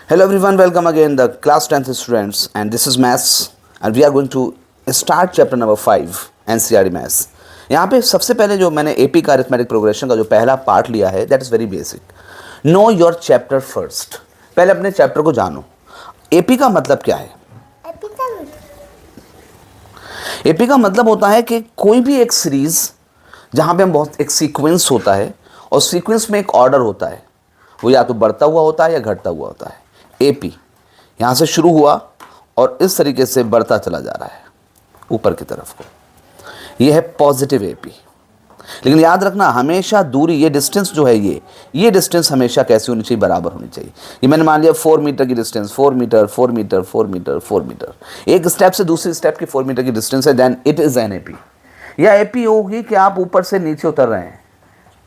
Hello everyone, welcome again the class 10th students, and this is maths and we are going to start chapter number 5 NCERT maths. यहाँ पे सबसे पहले जो मैंने AP का arithmetic progression का जो पहला पार्ट लिया है that is very basic. Know your chapter first. पहले अपने चैप्टर को जानो. एपी का मतलब क्या है? एपी का मतलब होता है कि कोई भी एक सीरीज जहाँ पे हम बहुत एक सीक्वेंस होता है और सीक्वेंस में एक ऑर्डर होता है, वो या तो बढ़ता हुआ होता है या घटता हुआ होता है. एपी यहाँ से शुरू हुआ और इस तरीके से बढ़ता चला जा रहा है ऊपर की तरफ को, ये है पॉजिटिव एपी. लेकिन याद रखना हमेशा दूरी, ये डिस्टेंस जो है ये डिस्टेंस हमेशा कैसी होनी चाहिए? बराबर होनी चाहिए. ये मैंने मान लिया 4 मीटर की distance, 4 metre 4 metre 4 metre 4 metre, एक स्टेप से दूसरी स्टेप की 4 मीटर की डिस्टेंस है, then it is an AP. या एपी होगी कि आप ऊपर से नीचे उतर रहे हैं.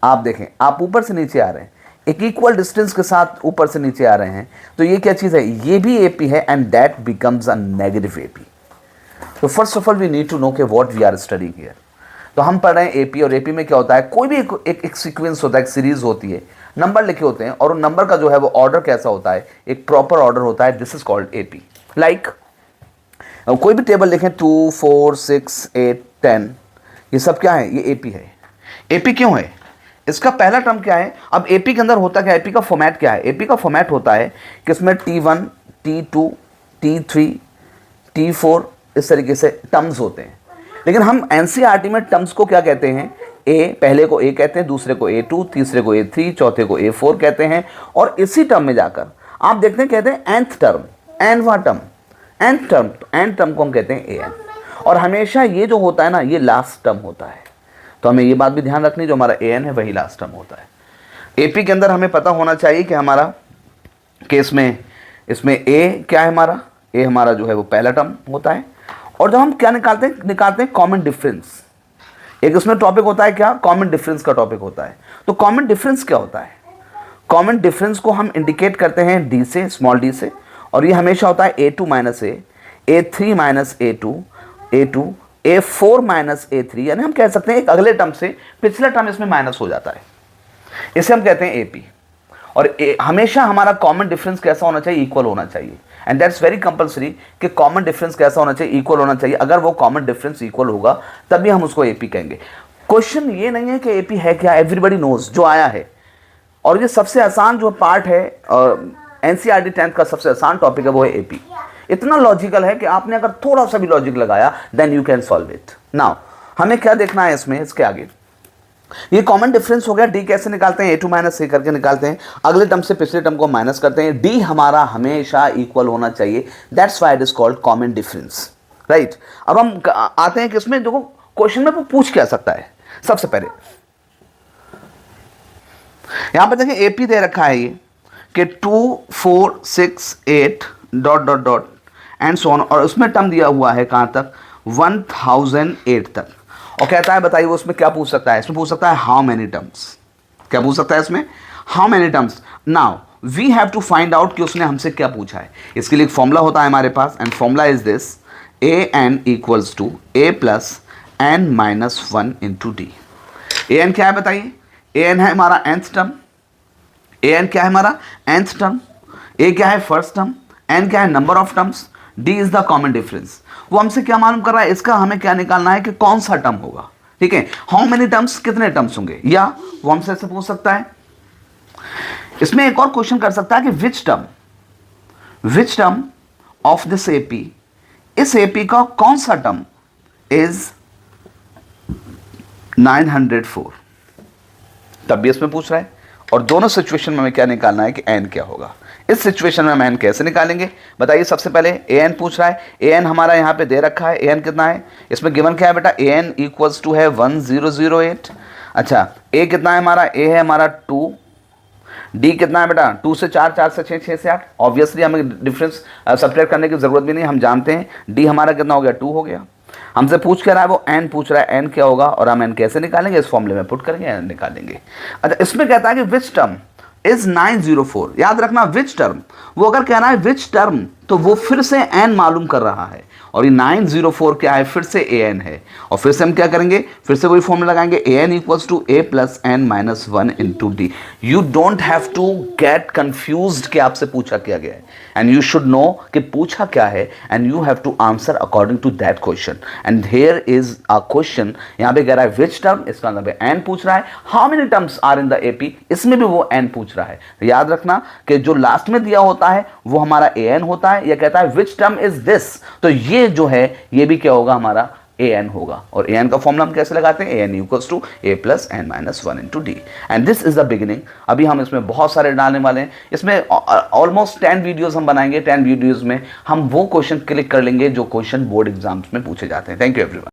आप देखें, आप ऊपर से नीचे आ रहे हैं, एक इक्वल डिस्टेंस के साथ ऊपर से नीचे आ रहे हैं, तो ये क्या चीज़ है? ये भी एपी है and that becomes a negative AP. तो first of all we need to know के what we are studying here. तो हम पढ़ रहे हैं एपी, और एपी में क्या होता है? कोई भी एक सीक्वेंस होता है, एक सीरीज होती है, नंबर लिखे होते हैं और उन नंबर का जो है वो ऑर्डर कैसा होता है? एक प्रॉपर ऑर्डर होता है. This is called AP. Like कोई भी टेबल लिखें 2 4 6 8 10, ये सब क्या है? ये एपी है. एपी क्यों है? इसका पहला टर्म क्या है? अब एपी के अंदर होता क्या है? एपी का फॉर्मेट क्या है? एपी का फॉर्मेट होता है कि इसमें T1 T2 T3 T4 इस तरीके से टर्म्स होते हैं. लेकिन हम एनसीईआरटी में टर्म्स को क्या कहते हैं? पहले को ए कहते हैं, दूसरे को A2, तीसरे को A3, चौथे को A4 कहते हैं. और इसी टर्म में जाकर आप देखते हैं कहते हैं nth टर्म, nवां term, nth term, nth term को हम कहते हैं an. और हमेशा ये जो होता है ना, ये लास्ट टर्म होता है. तो हमें ये बात भी ध्यान रखनी, जो हमारा an है वही लास्ट टर्म होता है. एपी के अंदर हमें पता होना चाहिए कि हमारा केस में इसमें a क्या है? हमारा a हमारा जो है वो पहला टर्म होता है. और जब हम क्या निकालते हैं कॉमन डिफरेंस. एक उसमें टॉपिक होता है क्या? कॉमन डिफरेंस का टॉपिक होता है. तो कॉमन डिफरेंस क्या होता है? कॉमन डिफरेंस को हम इंडिकेट करते हैं डी से, स्मॉल डी से, और ये हमेशा होता है A2 minus A, A3 minus A2, A2, A4 minus A3. यानी हम कह सकते हैं एक अगले टर्म से पिछला टर्म इसमें माइनस हो जाता है. इसे हम कहते हैं एपी. और हमेशा हमारा कॉमन डिफरेंस कैसा होना चाहिए? इक्वल होना चाहिए. एंड दैट्स वेरी कंपलसरी कि कॉमन डिफरेंस कैसा होना चाहिए? इक्वल होना चाहिए. अगर वो कॉमन डिफरेंस इक्वल होगा तभी हम उसको एपी कहेंगे. क्वेश्चन ये नहीं है कि एपी है क्या, एवरीबडी नोज जो आया है. और ये सबसे आसान जो पार्ट है एनसीईआरटी 10th का सबसे आसान टॉपिक है वो है एपी. इतना लॉजिकल है कि आपने अगर थोड़ा सा भी लॉजिक लगाया then you can solve it. Now हमें क्या देखना है इसमें? इसके आगे ये कॉमन डिफरेंस हो गया. डी कैसे निकालते हैं? A2 माइनस A करके निकालते हैं. अगले टर्म से पिछले टर्म को माइनस करते हैं. डी हमारा हमेशा इक्वल होना चाहिए. That's why it is called common difference, right. अब हम आते हैं कि इसमें देखो क्वेश्चन में वो पूछ क्या सकता है. सबसे पहले यहां पर देखें एपी दे रखा है ये कि 2 4 6 8 dot dot dot and so on, और उसमें टर्म दिया हुआ है कहां तक? 1008 तक. और कहता है बताइए वो उसमें क्या पूछ सकता है? इसमें पूछ सकता है हाउ मेनी टर्म्स. क्या पूछ सकता है इसमें? How many terms. Now we have to find out कि उसने हमसे क्या पूछा है. इसके लिए एक फॉर्मूला होता है हमारे पास, and formula is this: an equals to a plus n minus 1 into D. an क्या है बताइए? an है हमारा nth टर्म. an क्या है हमारा? nth term. a क्या है? First term. n क्या है? Number of terms. d is the common difference. वो हमसे क्या मालूम कर रहा है? इसका हमें क्या निकालना है कि कौन सा टर्म होगा. ठीक है, हाउ मेनी टर्म्स, कितने टर्म्स होंगे, या वो हमसे ऐसे पूछ सकता है. इसमें एक और क्वेश्चन कर सकता है कि which term of this AP, इस एपी का कौन सा टर्म इज 904. तब भी इसमें पूछ रहा है. और दोनों सिचुएशन में हमें क्या निकालना है कि n क्या होगा. इस सिचुएशन में हम n कैसे निकालेंगे बताइए. सबसे पहले an पूछ रहा है. an हमारा यहाँ पे दे रखा है. an कितना है? इसमें गिवन क्या है बेटा? an इक्वल्स टू है 1008. अच्छा, a कितना है हमारा? a है हमारा 2. d कितना है बेटा? 2 से 4, 4 से 6, 6 से 8. ऑब्वियसली हमें डिफरेंस सब्ट्रैक्ट करने की जरूरत भी नहीं, हम जानते हैं. d हमारा कितना हो गया? 2 हो गया. हमसे पूछ क्या रहा है? वो n पूछ रहा है. n क्या होगा और हम n कैसे निकालेंगे? इस फॉर्मूले में पुट करेंगे, n निकालेंगे. अच्छा, इसमें कहता है कि विच टर्म इज 904. याद रखना विच टर्म, वो अगर कह रहा है विच टर्म तो वो फिर से n मालूम कर रहा है. और ये 904 क्या है, फिर से ए एन है। और फिर से हम क्या करेंगे, फिर से वही फॉर्मूला लगाएंगे, A N equals to A plus N minus 1 into D. You don't have to get confused कि आपसे पूछा क्या गया है, एंड यू शुड नो कि पूछा क्या है, and you have to answer according to that question. And here is a question, यहाँ पे कह रहा है विच टर्म, इसका मतलब एन पूछ रहा है, how many terms are in the AP, इसमें भी वो एन पूछ रहा है। तो याद रखना कि जो लास्ट में दिया होता है वो हमारा ए एन होता है, या कहता है विच टर्म इज दिस, तो ये जो है ये भी क्या होगा, हमारा ए एन होगा। और ए एन का फॉर्मूला हम कैसे लगाते हैं, A N equals to A plus N minus 1 into D. And this is the beginning. अभी हम इसमें बहुत सारे डालने वाले हैं, इसमें ऑलमोस्ट 10 वीडियोस हम बनाएंगे। 10 वीडियोस में हम वो क्वेश्चन क्लिक कर लेंगे जो क्वेश्चन बोर्ड एग्जाम्स में पूछे जाते हैं। Thank you everyone.